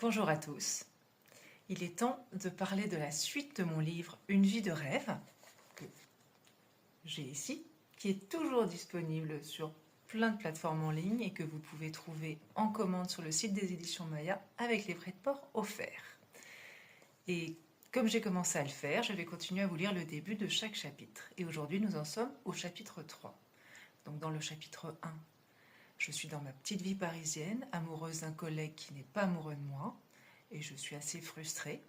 Bonjour à tous. Il est temps de parler de la suite de mon livre Une vie de rêve, que j'ai ici, qui est toujours disponible sur plein de plateformes en ligne et que vous pouvez trouver en commande sur le site des éditions Maya avec les frais de port offerts. Et comme j'ai commencé à le faire, je vais continuer à vous lire le début de chaque chapitre. Et aujourd'hui, nous en sommes au chapitre 3. Donc dans le chapitre 1, je suis dans ma petite vie parisienne, amoureuse d'un collègue qui n'est pas amoureux de moi, et je suis assez frustrée.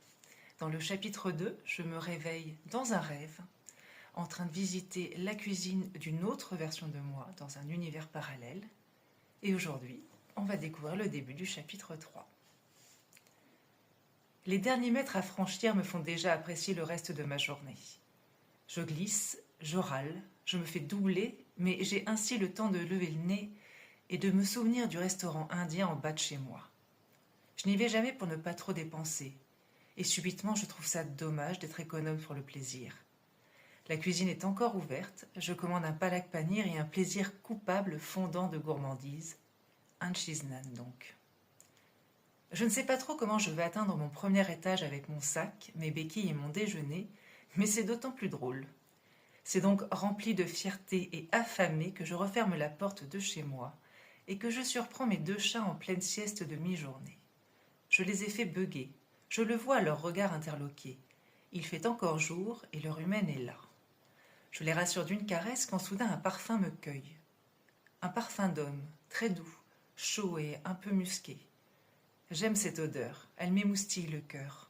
Dans le chapitre 2, je me réveille dans un rêve, en train de visiter la cuisine d'une autre version de moi, dans un univers parallèle. Et aujourd'hui, on va découvrir le début du chapitre 3. Les derniers mètres à franchir me font déjà apprécier le reste de ma journée. Je glisse, je râle, je me fais doubler, mais j'ai ainsi le temps de lever le nez et de me souvenir du restaurant indien en bas de chez moi. Je n'y vais jamais pour ne pas trop dépenser, et subitement je trouve ça dommage d'être économe sur le plaisir. La cuisine est encore ouverte, je commande un palak paneer et un plaisir coupable fondant de gourmandise, un cheese naan donc. Je ne sais pas trop comment je vais atteindre mon premier étage avec mon sac, mes béquilles et mon déjeuner, mais c'est d'autant plus drôle. C'est donc rempli de fierté et affamé que je referme la porte de chez moi et que je surprends mes deux chats en pleine sieste de mi-journée. Je les ai fait bugger, je le vois à leur regard interloqué. Il fait encore jour et leur humaine est là. Je les rassure d'une caresse quand soudain un parfum me cueille. Un parfum d'homme, très doux, chaud et un peu musqué. J'aime cette odeur, elle m'émoustille le cœur.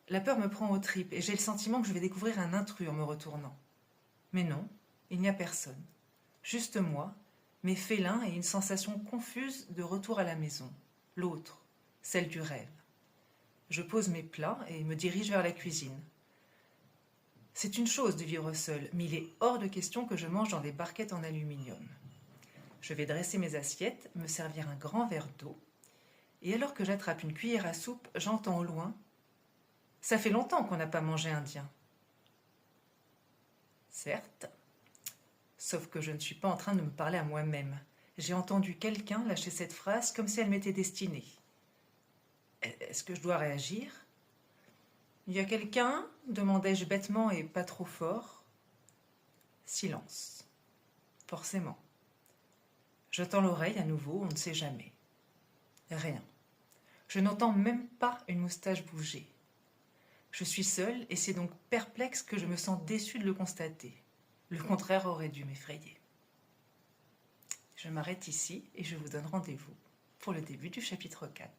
La peur me prend aux tripes et j'ai le sentiment que je vais découvrir un intrus en me retournant. Mais non, il n'y a personne. Juste moi, mes félins et une sensation confuse de retour à la maison. L'autre, celle du rêve. Je pose mes plats et me dirige vers la cuisine. C'est une chose de vivre seul, mais il est hors de question que je mange dans des barquettes en aluminium. Je vais dresser mes assiettes, me servir un grand verre d'eau, et alors que j'attrape une cuillère à soupe, j'entends au loin « Ça fait longtemps qu'on n'a pas mangé indien ». Certes, sauf que je ne suis pas en train de me parler à moi-même. J'ai entendu quelqu'un lâcher cette phrase comme si elle m'était destinée. Est-ce que je dois réagir ? « Il y a quelqu'un » demandai-je bêtement et pas trop fort. Silence. Forcément. Je tends l'oreille à nouveau, on ne sait jamais. Rien. Je n'entends même pas une moustache bouger. Je suis seule et c'est donc perplexe que je me sens déçue de le constater. Le contraire aurait dû m'effrayer. Je m'arrête ici et je vous donne rendez-vous pour le début du chapitre 4.